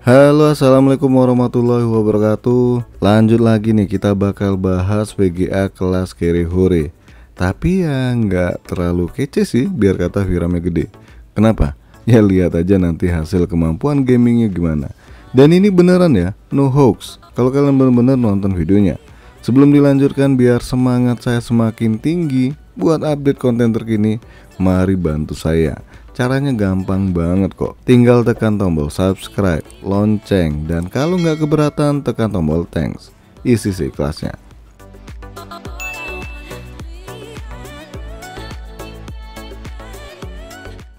Halo, assalamualaikum warahmatullahi wabarakatuh. Lanjut lagi nih, kita bakal bahas VGA kelas Carry Hore. Tapi ya nggak terlalu kece sih, biar kata viramnya gede. Kenapa? Ya lihat aja nanti hasil kemampuan gamingnya gimana. Dan ini beneran ya, no hoax. Kalau kalian bener-bener nonton videonya. Sebelum dilanjutkan, biar semangat saya semakin tinggi buat update konten terkini, mari bantu saya. Caranya gampang banget kok. Tinggal tekan tombol subscribe, lonceng, dan kalau nggak keberatan tekan tombol thanks. Isi seikhlasnya.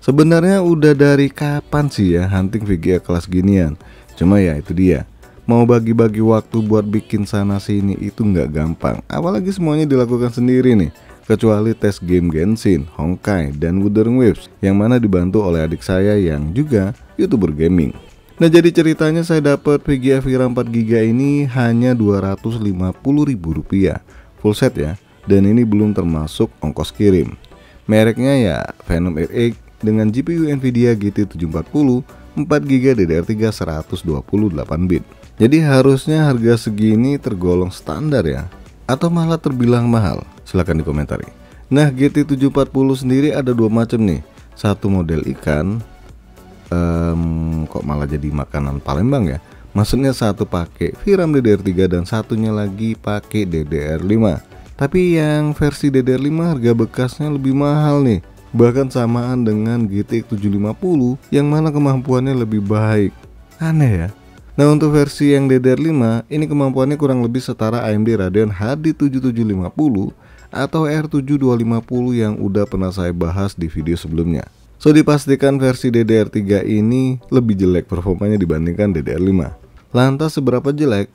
Sebenarnya udah dari kapan sih ya hunting VGA kelas ginian? Cuma ya itu dia. Mau bagi-bagi waktu buat bikin sana sini itu nggak gampang. Apalagi semuanya dilakukan sendiri nih. Kecuali tes game Genshin, Honkai, dan Wuthering Waves yang mana dibantu oleh adik saya yang juga YouTuber gaming. Nah, jadi ceritanya saya dapat VGA VRAM 4GB ini hanya Rp250.000 full set ya, dan ini belum termasuk ongkos kirim. Mereknya ya Venom RX dengan GPU Nvidia GT 740 4GB DDR3 128 bit. Jadi harusnya harga segini tergolong standar ya, atau malah terbilang mahal? Silahkan dikomentari. Nah, GT 740 sendiri ada dua macam nih. Satu model ikan, kok malah jadi makanan Palembang ya. Maksudnya satu pakai VRAM DDR3 dan satunya lagi pakai DDR5. Tapi yang versi DDR5 harga bekasnya lebih mahal nih. Bahkan samaan dengan GTX 750 yang mana kemampuannya lebih baik. Aneh ya. Nah, untuk versi yang DDR5 ini kemampuannya kurang lebih setara AMD Radeon HD 7750 atau R7250 yang udah pernah saya bahas di video sebelumnya. So, dipastikan versi DDR3 ini lebih jelek performanya dibandingkan DDR5. Lantas seberapa jelek?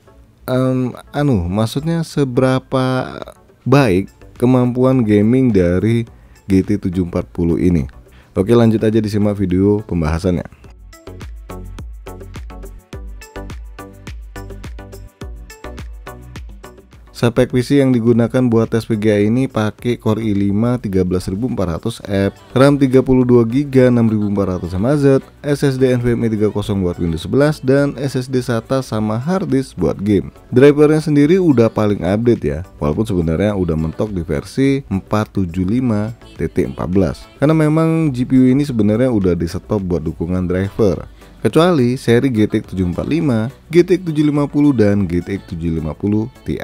Maksudnya seberapa baik kemampuan gaming dari GT 740 ini? Oke, lanjut aja disimak video pembahasannya. Spek PC yang digunakan buat tes VGA ini pakai Core i5 13400F, RAM 32GB 6400mAh, SSD NVMe 3.0 buat Windows 11, dan SSD SATA sama harddisk buat game. Drivernya sendiri udah paling update ya, walaupun sebenarnya udah mentok di versi 475.14. Karena memang GPU ini sebenarnya udah di stop buat dukungan driver. Kecuali seri GTX 745, GTX 750, dan GTX 750 Ti.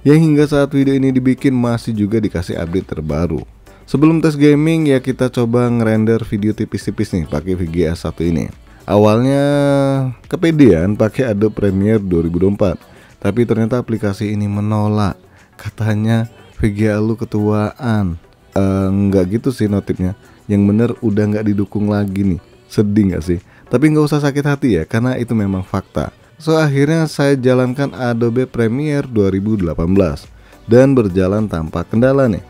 Yang hingga saat video ini dibikin masih juga dikasih update terbaru. Sebelum tes gaming ya kita coba ngerender video tipis-tipis nih pakai VGA 1 ini. Awalnya kepedean pakai Adobe Premiere 2024, tapi ternyata aplikasi ini menolak. Katanya VGA lu ketuaan. Nggak gitu sih notifnya. Yang bener udah nggak didukung lagi nih. Sedih nggak sih? Tapi nggak usah sakit hati ya, karena itu memang fakta. So, akhirnya saya jalankan Adobe Premiere 2018 dan berjalan tanpa kendala nih.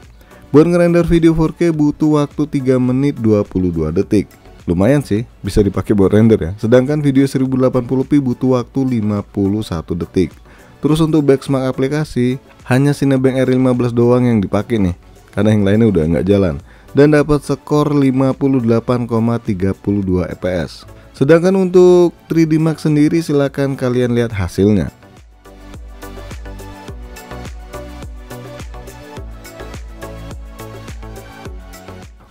Buat ngerender video 4K butuh waktu 3 menit 22 detik. Lumayan sih, bisa dipakai buat render ya. Sedangkan video 1080p butuh waktu 51 detik. Terus untuk benchmark aplikasi, hanya Cinebench R15 doang yang dipakai nih, karena yang lainnya udah nggak jalan. Dan dapat skor 58,32 fps. Sedangkan untuk 3D Max sendiri silahkan kalian lihat hasilnya.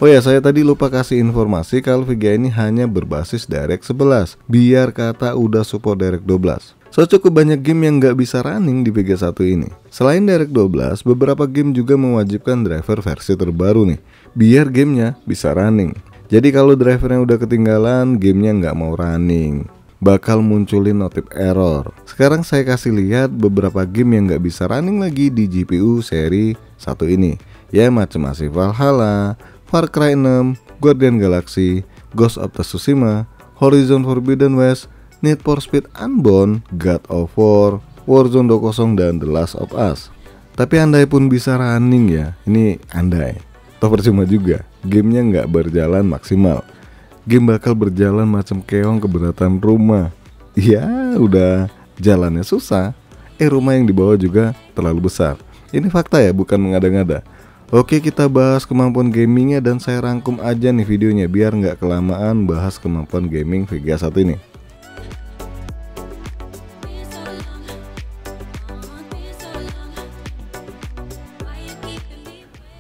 Oh ya, saya tadi lupa kasih informasi kalau VGA ini hanya berbasis DirectX 11, biar kata udah support DirectX 12. So, cukup banyak game yang nggak bisa running di VGA 1 ini. Selain DirectX 12, beberapa game juga mewajibkan driver versi terbaru nih, biar gamenya bisa running. Jadi kalau drivernya udah ketinggalan, gamenya nggak mau running, bakal munculin notif error. Sekarang saya kasih lihat beberapa game yang nggak bisa running lagi di GPU seri 1 ini. Ya macam Asif Valhalla, Far Cry 6, Guardian Galaxy, Ghost of Tsushima, Horizon Forbidden West, Need for Speed Unbound, God of War, Warzone 2.0, dan The Last of Us. Tapi andai pun bisa running ya, ini andai. Toh percuma juga, gamenya nggak berjalan maksimal. Game bakal berjalan macam keong keberatan rumah. Ya udah jalannya susah, rumah yang dibawa juga terlalu besar. Ini fakta ya, bukan mengada-ngada. Oke, kita bahas kemampuan gamingnya dan saya rangkum aja nih videonya biar nggak kelamaan bahas kemampuan gaming VGA 1 ini.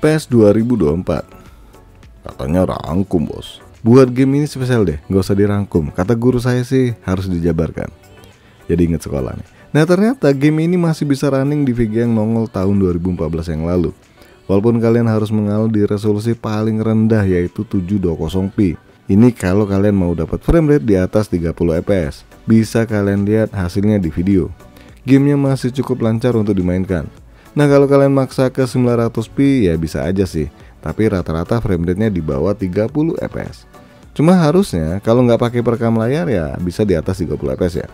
PES 2024. Katanya rangkum bos. Buat game ini spesial deh, gak usah dirangkum. Kata guru saya sih harus dijabarkan. Jadi inget sekolah nih. Nah ternyata game ini masih bisa running di VGA yang nongol tahun 2014 yang lalu. Walaupun kalian harus mengalu di resolusi paling rendah yaitu 720p. Ini kalau kalian mau dapat frame rate di atas 30 fps. Bisa kalian lihat hasilnya di video. Gamenya masih cukup lancar untuk dimainkan. Nah kalau kalian maksa ke 900p ya bisa aja sih. Tapi rata-rata frame rate-nya di bawah 30 fps. Cuma harusnya kalau nggak pakai perekam layar ya bisa di atas 30 fps ya.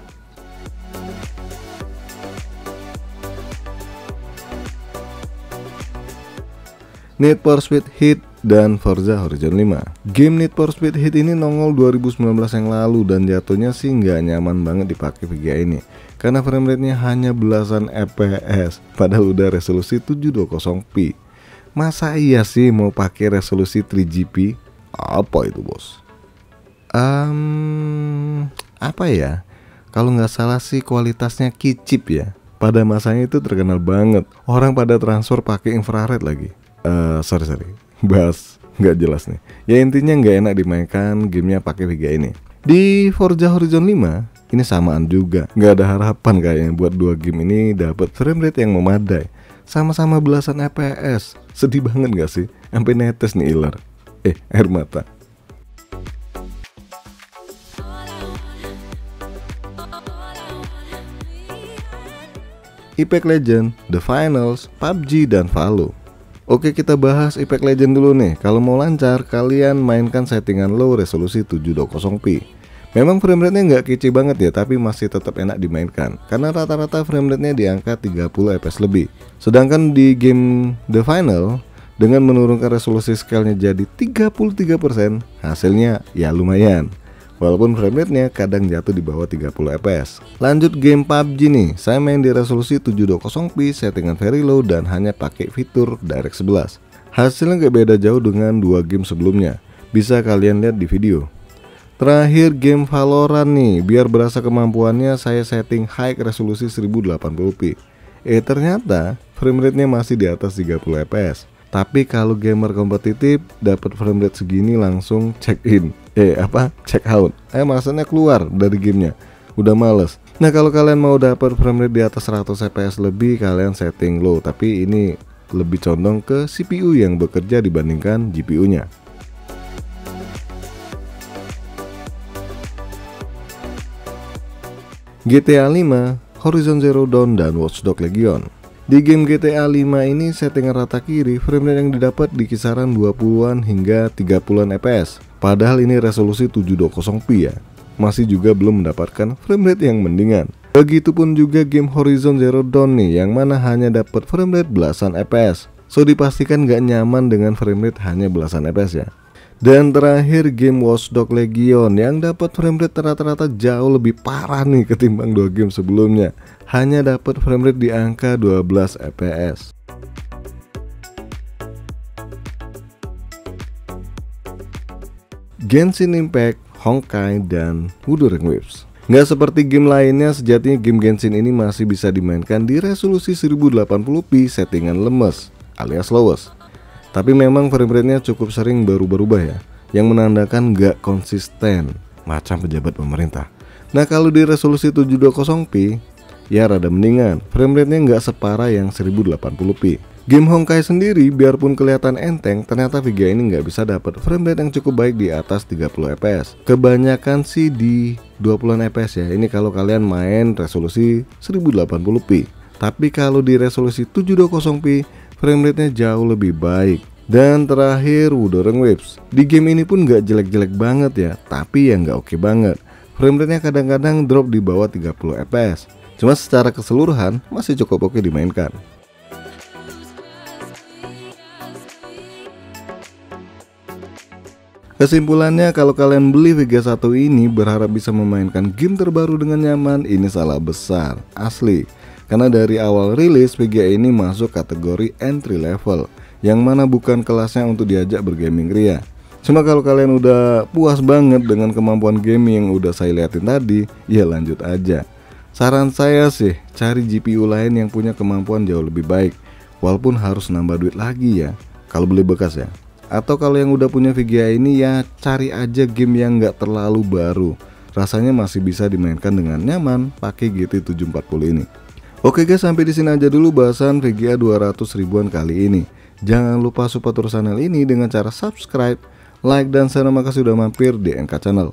Need for Speed Heat dan Forza Horizon 5. Game Need for Speed Heat ini nongol 2019 yang lalu dan jatuhnya sih nggak nyaman banget dipakai VGA ini karena frame rate-nya hanya belasan fps padahal udah resolusi 720p. Masa iya sih mau pakai resolusi 3GP? Apa itu bos? Apa ya? Kalau nggak salah sih kualitasnya kicip ya. Pada masanya itu terkenal banget. Orang pada transfer pakai infrared lagi. Sorry, bahas nggak jelas nih. Ya intinya nggak enak dimainkan gamenya pakai VGA ini. Di Forza Horizon 5 ini samaan juga. Nggak ada harapan kayaknya buat dua game ini dapat frame rate yang memadai. Sama-sama belasan fps. Sedih banget nggak sih? Sampai netes nih iler. Air mata. Apex Legends, The Finals, PUBG, dan Valo. Oke kita bahas Apex Legends dulu nih. Kalau mau lancar, kalian mainkan settingan low resolusi 720p. Memang frame rate-nya nggak kece banget ya, tapi masih tetap enak dimainkan. Karena rata-rata frame rate-nya di angka 30 fps lebih. Sedangkan di game The Final, dengan menurunkan resolusi scale-nya jadi 33%, hasilnya ya lumayan. Walaupun frame rate-nya kadang jatuh di bawah 30 fps. Lanjut game PUBG nih, saya main di resolusi 720p, settingan very low dan hanya pakai fitur DirectX 11. Hasilnya gak beda jauh dengan dua game sebelumnya. Bisa kalian lihat di video. Terakhir game Valorant nih, biar berasa kemampuannya saya setting high resolusi 1080p. Ternyata frame rate-nya masih di atas 30 fps. Tapi kalau gamer kompetitif dapat frame rate segini langsung check in. Check out. Maksudnya keluar dari gamenya. Udah males. Nah kalau kalian mau dapat frame rate di atas 100 fps lebih, kalian setting low. Tapi ini lebih condong ke CPU yang bekerja dibandingkan GPU-nya. GTA 5, Horizon Zero Dawn, dan Watch Dogs Legion. Di game GTA 5 ini settingan rata kiri, frame rate yang didapat di kisaran 20-an hingga 30-an fps. Padahal ini resolusi 720p ya. Masih juga belum mendapatkan frame rate yang mendingan. Begitupun juga game Horizon Zero Dawn nih, yang mana hanya dapat frame rate belasan fps. So dipastikan gak nyaman dengan frame rate hanya belasan fps ya. Dan terakhir game Watch Dogs Legion yang dapat frame rate rata-rata jauh lebih parah nih ketimbang dua game sebelumnya. Hanya dapat frame rate di angka 12 fps. Genshin Impact, Honkai, dan Wuthering Waves. Nggak seperti game lainnya, sejatinya game Genshin ini masih bisa dimainkan di resolusi 1080p settingan lemes alias lowest. Tapi memang frame rate-nya cukup sering berubah-ubah ya, yang menandakan nggak konsisten, macam pejabat pemerintah. Nah kalau di resolusi 720p, ya rada mendingan, frame rate-nya nggak separah yang 1080p. Game Honkai sendiri, biarpun kelihatan enteng, ternyata VGA ini nggak bisa dapat frame rate yang cukup baik di atas 30 fps. Kebanyakan sih di 20-an fps ya, ini kalau kalian main resolusi 1080p. Tapi kalau di resolusi 720p, frame rate-nya jauh lebih baik. Dan terakhir Wuthering Waves. Di game ini pun gak jelek-jelek banget ya, tapi ya gak oke banget. Frame rate-nya kadang-kadang drop di bawah 30 fps. Cuma secara keseluruhan masih cukup oke dimainkan. Kesimpulannya, kalau kalian beli VGA 1 ini berharap bisa memainkan game terbaru dengan nyaman, ini salah besar, asli. Karena dari awal rilis VGA ini masuk kategori entry level, yang mana bukan kelasnya untuk diajak bergaming ria. Cuma kalau kalian udah puas banget dengan kemampuan gaming yang udah saya liatin tadi, ya lanjut aja. Saran saya sih, cari GPU lain yang punya kemampuan jauh lebih baik. Walaupun harus nambah duit lagi ya. kalau beli bekas ya. Atau kalau yang udah punya VGA ini ya cari aja game yang nggak terlalu baru, rasanya masih bisa dimainkan dengan nyaman pakai GT 740 ini. Oke guys, sampai di sini aja dulu bahasan VGA 200 ribuan kali ini. Jangan lupa support terus channel ini dengan cara subscribe, like, dan share. Makasih sudah mampir di NK Channel.